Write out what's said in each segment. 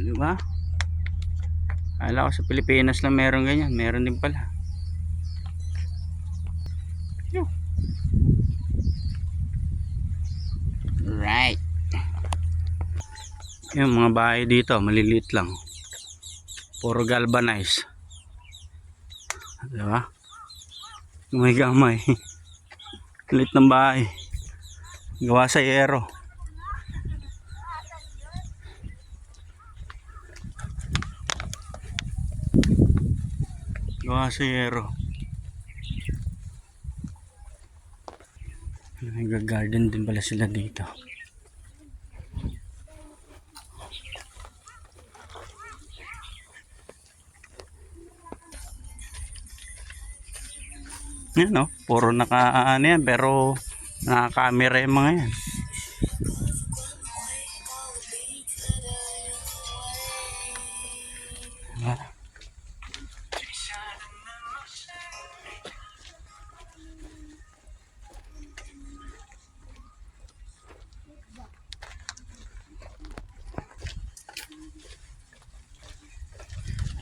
Diba? Akala ko sa Pilipinas lang meron ganyan. Meron din pala. Right. Yung mga bahay dito maliliit lang. Puro galvanize. Diba? Gamay-gamay. Kulit ng bahay. Gawa sa yero. Gawa sa yero. Nag-garden din pala sila dito. Yan no, puro naka-ano yan, pero naka-camera yung mga yan.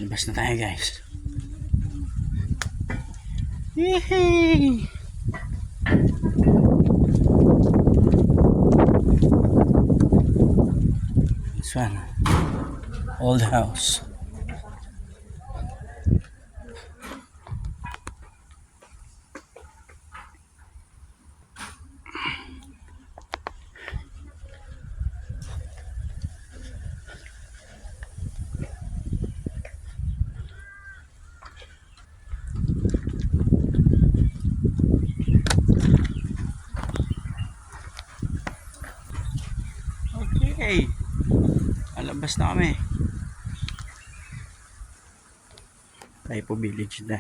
Labas na tayo guys. Yehey! This one, old house. Okay, alabas na kami. Tayo village na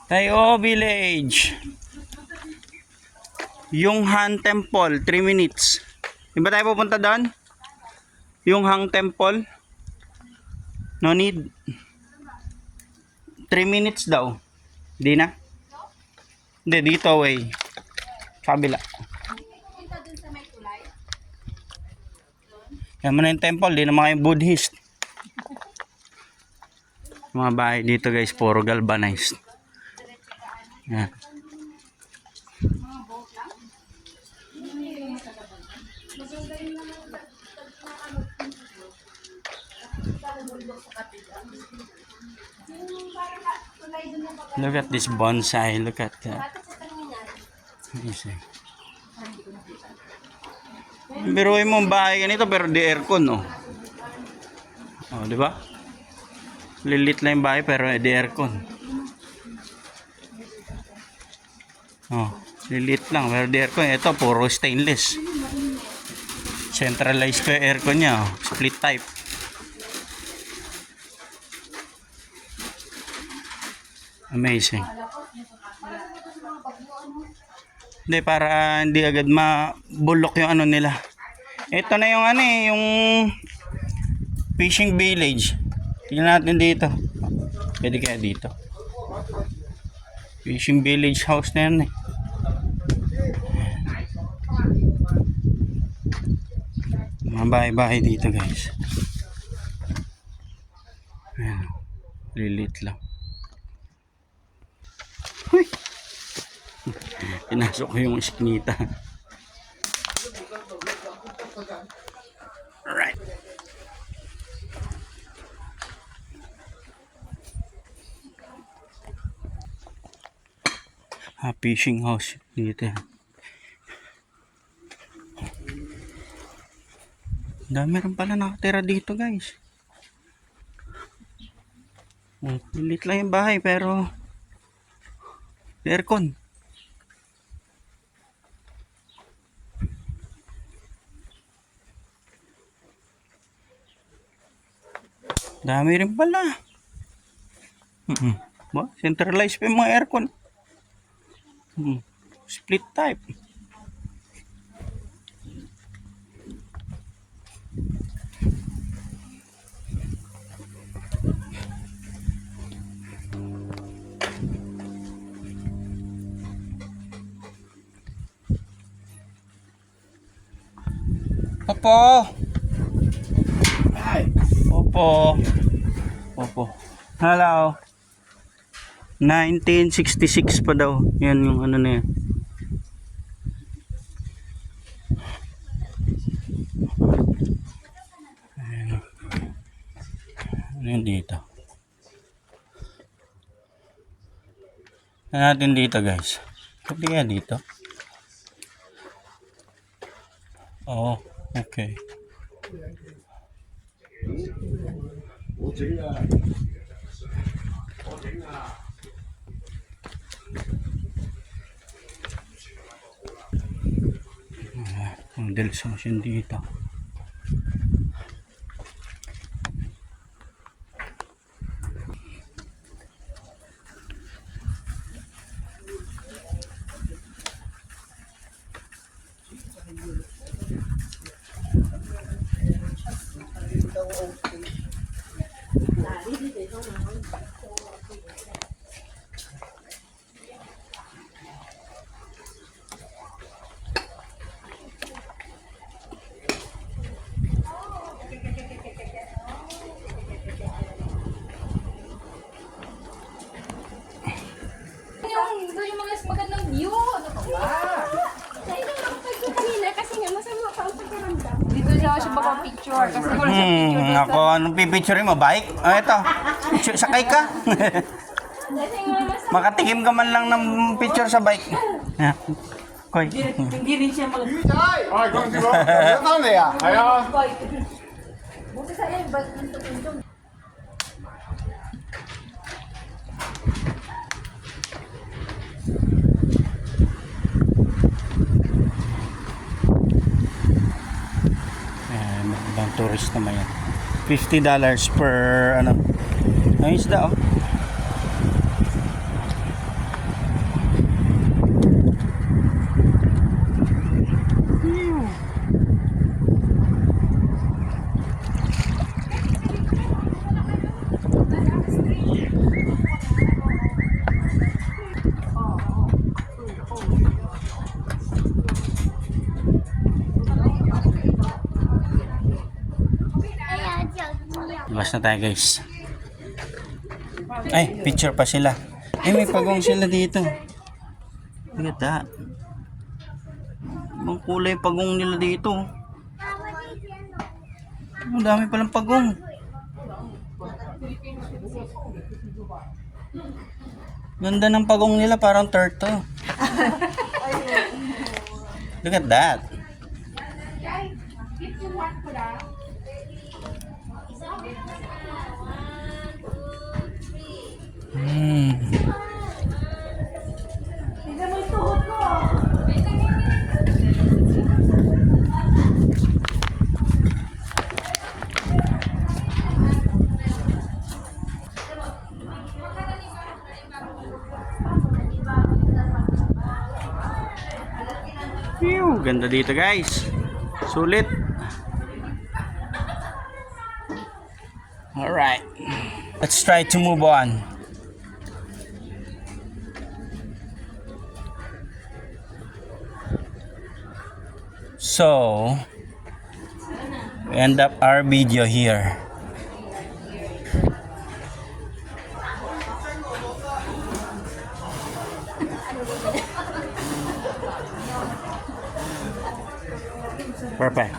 tayo village. Yung Han Temple 3 minutes. Di ba tayo pupunta doon? Yung Han Temple, no need. 3 minutes daw. Di na? Hindi, dito way. Kabila. Yan mo na yung temple, di naman kayo Buddhist. Mga bahay dito guys, puro galvanized. Yan. Look at this bonsai, look at that. Biruin mo ang bahay ganito pero di aircon, oh. Oh, di ba? Lilit lang yung bahay pero di aircon. Oh, lilit lang pero di aircon. Ito puro stainless. Centralized ko yung aircon niya, oh. Split type. Amazing. Hindi, para hindi agad mabulok yung ano nila. Ito na yung ano eh, yung fishing village. Tingnan natin dito. Pwede kaya dito. Fishing village house na yan eh. Mga bahay-bahay dito guys. Ayan. Lilit lang. Huy! Pinasok ko yung iskinita. Alright. Fishing house dito. Dami rin pala nakatira dito guys. Lilit lang yung bahay pero aircon. Dami rin pala. Centralized pa yung mga aircon. Split type. Opo. Opo. Opo. Hello. 1966 pa daw. Yan yung ano na yan. Ayan. Ano yun dito? Ano natin dito guys? Pwede kaya dito? Oh, okay. Ang delisyoso dito. Yung mga magandang view. Ano ka ba? Hindi mo nakapag kanina kasi nga masama pa ang pagkaramdam. Dito siya siya baka picture kasi wala siya picture dito. Ako, anong pipicture mo? Bike? Oh, ito. Sakay ka. Kasi nga masama. Makatikim ka man lang ng picture sa bike. Yeah. Koy. Hindi rin siya mag... Ah, kung di ba? Ano na ya? Ayaw. Buti sa iyo, ba't nito pinto? Ibang tourist naman yan. $50 per ano. Ay, isda oh. Labas na tayo guys. Ay, picture pa sila. Ay, may pagong sila dito. Look at that. Ibang kulay pagong nila dito. Ang dami palang pagong. Ganda ng pagong nila, parang turtle. Look at that. Phew, ganda dito guys. Sulit. Alright. Let's try to move on. So, we end up our video here. Perfect.